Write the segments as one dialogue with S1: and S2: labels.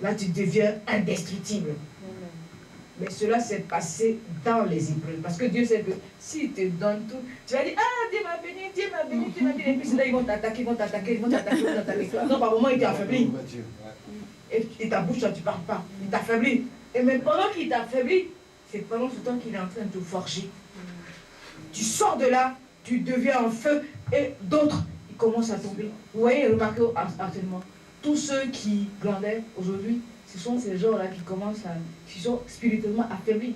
S1: Là, tu deviens indestructible. Mais cela s'est passé dans les épreuves. Parce que Dieu sait que s'il te donne tout, tu vas dire, ah, Dieu m'a béni, Dieu m'a béni, Dieu m'a béni. Et puis c'est là, ils vont t'attaquer, ils vont t'attaquer, ils vont t'attaquer, ils vont t'attaquer. Non, par moment, il t'affaiblit. Et ta bouche, là, tu ne parles pas. Il t'affaiblit. Et même pendant qu'il t'affaiblit, c'est pendant ce temps qu'il est en train de te forger. Tu sors de là, tu deviens en feu, et d'autres, ils commencent à tomber. Vous voyez, remarquez actuellement, tous ceux qui glandaient aujourd'hui, ce sont ces gens-là qui sont spirituellement affaiblis.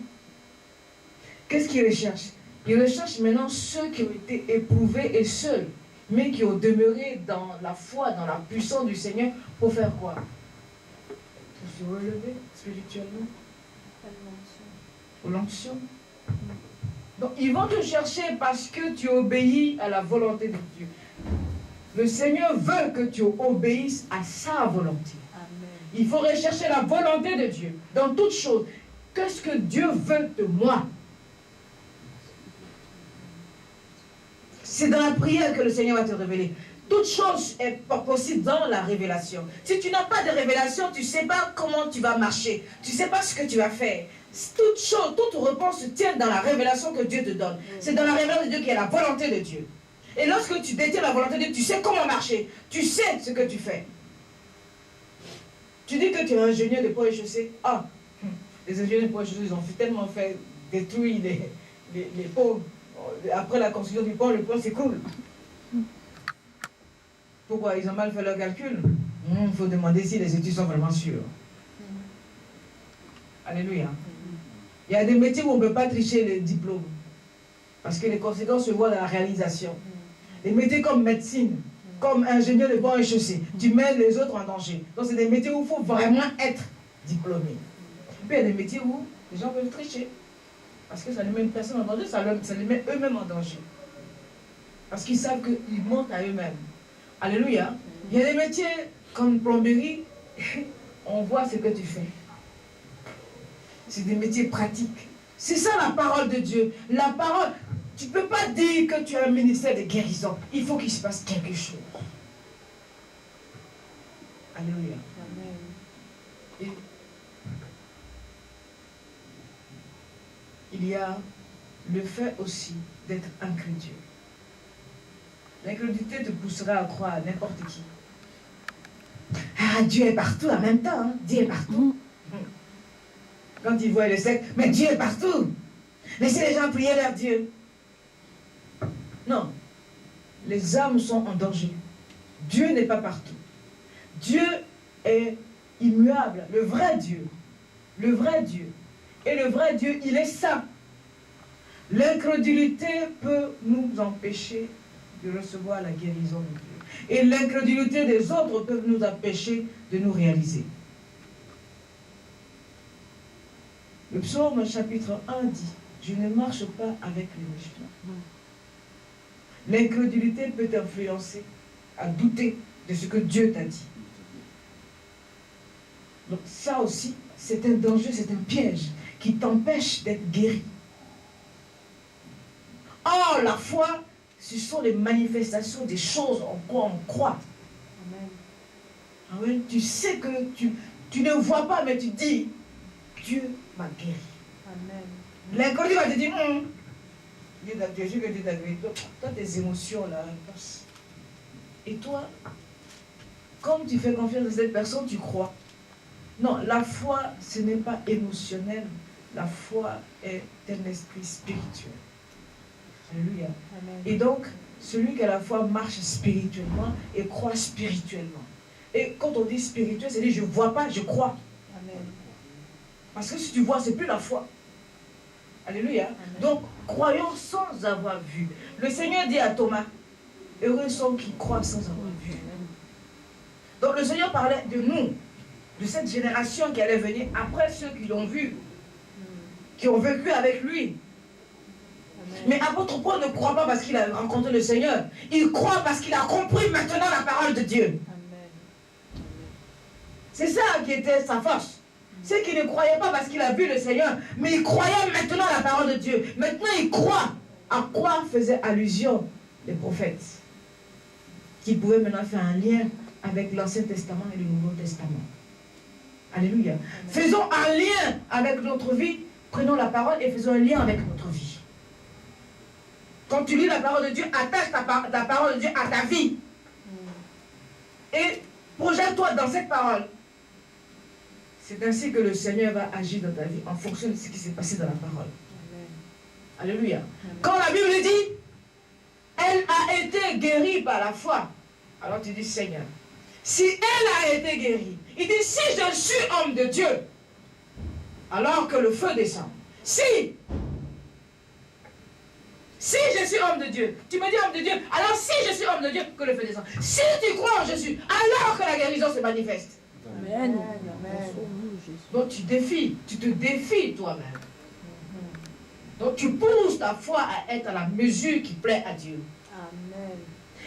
S1: Qu'est-ce qu'ils recherchent? Ils recherchent maintenant ceux qui ont été éprouvés et seuls, mais qui ont demeuré dans la foi, dans la puissance du Seigneur, pour faire quoi? Pour se relever spirituellement. Pour l'onction. Donc, ils vont te chercher parce que tu obéis à la volonté de Dieu. Le Seigneur veut que tu obéisses à sa volonté. Il faut rechercher la volonté de Dieu dans toutes choses. Qu'est-ce que Dieu veut de moi? C'est dans la prière que le Seigneur va te révéler. Toute chose est possible dans la révélation. Si tu n'as pas de révélation, tu ne sais pas comment tu vas marcher. Tu ne sais pas ce que tu vas faire. Toute chose, toute réponse se tient dans la révélation que Dieu te donne. C'est dans la révélation de Dieu qui est la volonté de Dieu. Et lorsque tu détiens la volonté de Dieu, tu sais comment marcher. Tu sais ce que tu fais. Tu dis que tu es ingénieur de pont et chaussée. Ah, les ingénieurs de pont et chaussée, ils ont tellement fait détruire les ponts. Après la construction du pont, le pont s'écoule. Pourquoi? Ils ont mal fait leur calcul. Il faut demander si les études sont vraiment sûres. Alléluia. Il y a des métiers où on ne peut pas tricher les diplômes. Parce que les conséquences se voient dans la réalisation. Des métiers comme médecine, comme ingénieur de pont et chaussée, tu mets les autres en danger. Donc c'est des métiers où il faut vraiment être diplômé. Puis il y a des métiers où les gens peuvent tricher. Parce que ça ne met personne en danger, ça les met eux-mêmes en danger. Parce qu'ils savent qu'ils mentent à eux-mêmes. Alléluia. Il y a des métiers comme plomberie, on voit ce que tu fais. C'est des métiers pratiques. C'est ça la parole de Dieu. La parole, tu ne peux pas dire que tu as un ministère de guérison. Il faut qu'il se passe quelque chose. Alléluia. Et il y a le fait aussi d'être incrédule. L'incrédulité te poussera à croire à n'importe qui. Ah, Dieu est partout en même temps. Hein? Dieu est partout. Quand ils voient le secte, mais Dieu est partout. Laissez les gens prier leur Dieu. Non. Les âmes sont en danger. Dieu n'est pas partout. Dieu est immuable. Le vrai Dieu. Le vrai Dieu. Et le vrai Dieu, il est saint. L'incrédulité peut nous empêcher de recevoir la guérison de Dieu. Et l'incrédulité des autres peut nous empêcher de nous réaliser. Le psaume chapitre 1 dit, je ne marche pas avec les méchants. L'incrédulité peut t'influencer à douter de ce que Dieu t'a dit. Donc ça aussi, c'est un danger, c'est un piège qui t'empêche d'être guéri. Or, la foi, ce sont les manifestations des choses en quoi on croit. Amen. Amen. Tu sais que tu ne vois pas, mais tu dis, Dieu m'a guéri. L'inconnu va te dire, Dieu que Dieu t'a guéri. Toi, tes émotions là, passent. Et toi, comme tu fais confiance à cette personne, tu crois. Non, la foi, ce n'est pas émotionnel. La foi est un esprit spirituel. Alléluia. Amen. Et donc, celui qui a la foi marche spirituellement et croit spirituellement. Et quand on dit spirituel, c'est dire je ne vois pas, je crois. Amen. Parce que si tu vois, ce n'est plus la foi. Alléluia. Amen. Donc, croyons sans avoir vu. Le Seigneur dit à Thomas, heureux sont qui croient sans avoir vu. Donc, le Seigneur parlait de nous, de cette génération qui allait venir après ceux qui l'ont vu, qui ont vécu avec lui. Amen. Mais apôtre Paul ne croit pas parce qu'il a rencontré le Seigneur. Il croit parce qu'il a compris maintenant la parole de Dieu. C'est ça qui était sa force. C'est qu'il ne croyait pas parce qu'il a vu le Seigneur, mais il croyait maintenant la parole de Dieu. Maintenant il croit. À quoi faisaient allusion les prophètes? Qui pouvaient maintenant faire un lien avec l'Ancien Testament et le Nouveau Testament. Alléluia. Faisons un lien avec notre vie. Prenons la parole et faisons un lien avec notre vie. Quand tu lis la parole de Dieu, attache ta parole de Dieu à ta vie. Et projette-toi dans cette parole. C'est ainsi que le Seigneur va agir dans ta vie en fonction de ce qui s'est passé dans la parole. Amen. Alléluia. Amen. Quand la Bible dit, elle a été guérie par la foi. Alors tu dis, Seigneur, si elle a été guérie, il dit, si je suis homme de Dieu, alors que le feu descend. Si je suis homme de Dieu, tu me dis homme de Dieu, alors si je suis homme de Dieu, que le feu descend. Si tu crois en Jésus, alors que la guérison se manifeste. Amen. Amen. Donc tu te défies toi-même. Donc tu pousses ta foi à être à la mesure qui plaît à Dieu. Amen.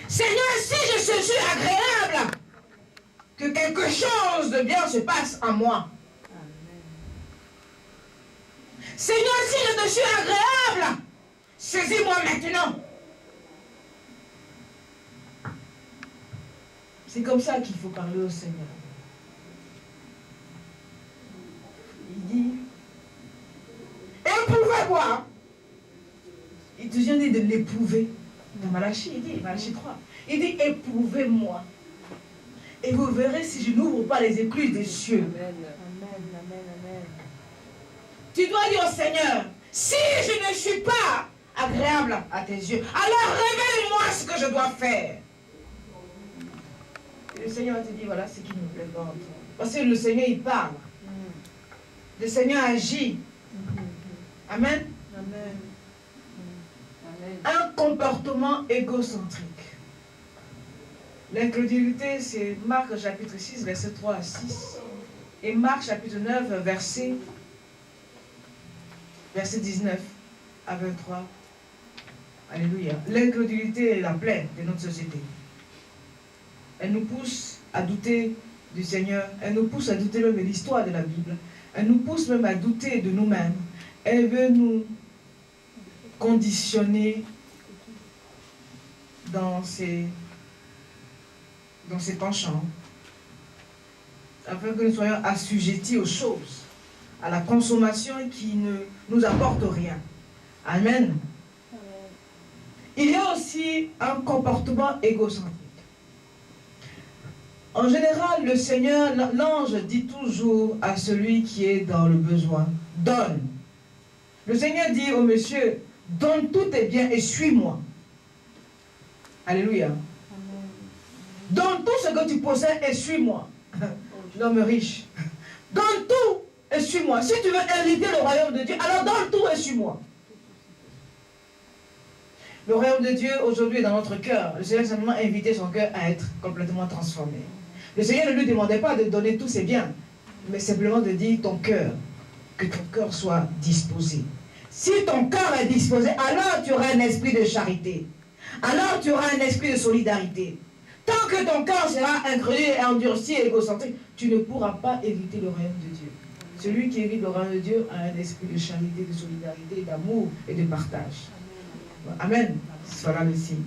S1: Seigneur, si je suis agréable, que quelque chose de bien se passe en moi. Amen. Seigneur, si je te suis agréable, saisis-moi maintenant. C'est comme ça qu'il faut parler au Seigneur. Il dit, éprouvez-moi. Il te vient de l'éprouver. Dans Malachie, il dit, Malachie 3, il dit, éprouvez-moi. Et vous verrez si je n'ouvre pas les écluses des cieux. Amen. Amen, amen, amen. Tu dois dire au Seigneur, si je ne suis pas agréable à tes yeux, alors révèle-moi ce que je dois faire. Et le Seigneur te dit, voilà ce qui me plaît pas en toi. Parce que le Seigneur, il parle. Le Seigneur agit. Amen. Amen. Un comportement égocentrique. L'incrédulité, c'est Marc chapitre 6, verset 3 à 6. Et Marc chapitre 9, verset 19 à 23. Alléluia. L'incrédulité est la plaie de notre société. Elle nous pousse à douter du Seigneur. Elle nous pousse à douter même de l'histoire de la Bible. Elle nous pousse même à douter de nous-mêmes. Elle veut nous conditionner dans ses penchants, afin que nous soyons assujettis aux choses, à la consommation qui ne nous apporte rien. Amen. Il y a aussi un comportement égocentrique. En général, le Seigneur, l'ange dit toujours à celui qui est dans le besoin, donne. Le Seigneur dit au monsieur, donne tous tes biens et suis-moi. Alléluia. Donne tout ce que tu possèdes et suis-moi. L'homme riche. Donne tout et suis-moi. Si tu veux hériter le royaume de Dieu, alors donne tout et suis-moi. Le royaume de Dieu aujourd'hui est dans notre cœur. Le Seigneur a simplement invité son cœur à être complètement transformé. Le Seigneur ne lui demandait pas de donner tous ses biens, mais simplement de dire ton cœur, que ton cœur soit disposé. Si ton cœur est disposé, alors tu auras un esprit de charité. Alors tu auras un esprit de solidarité. Tant que ton cœur sera incrédule et endurci et égocentrique, tu ne pourras pas éviter le royaume de Dieu. Celui qui évite le royaume de Dieu a un esprit de charité, de solidarité, d'amour et de partage. Amen. Voilà le signe.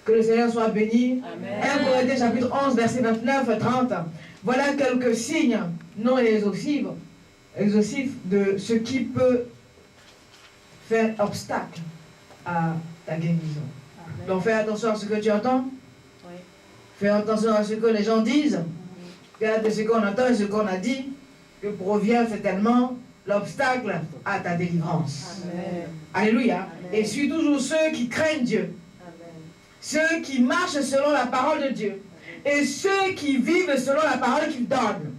S1: Que le Seigneur soit béni. 1 Corinthiens chapitre 11, verset 29-30. Voilà quelques signes non exhaustifs de ce qui peut faire obstacle à ta guérison. Amen. Donc fais attention à ce que tu entends. Oui. Fais attention à ce que les gens disent. Regarde ce qu'on entend et ce qu'on a dit, que provient certainement l'obstacle à ta délivrance. Amen. Alléluia. Amen. Et suis toujours ceux qui craignent Dieu. Amen. Ceux qui marchent selon la parole de Dieu. Amen. Et ceux qui vivent selon la parole qu'il donne.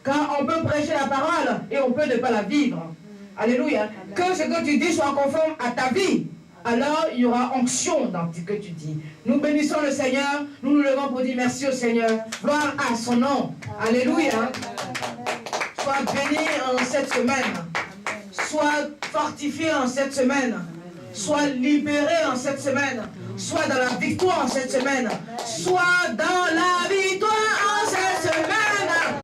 S1: Car on peut prêcher la parole et on peut ne pas la vivre. Amen. Alléluia. Amen. Que ce que tu dis soit conforme à ta vie. Alors il y aura onction dans ce que tu dis. Nous bénissons le Seigneur. Nous nous levons pour dire merci au Seigneur. Gloire à son nom. Amen. Alléluia. Sois béni en cette semaine. Sois fortifié en cette semaine. Sois libéré en cette semaine. Sois dans la victoire en cette semaine. Sois dans la victoire en cette semaine.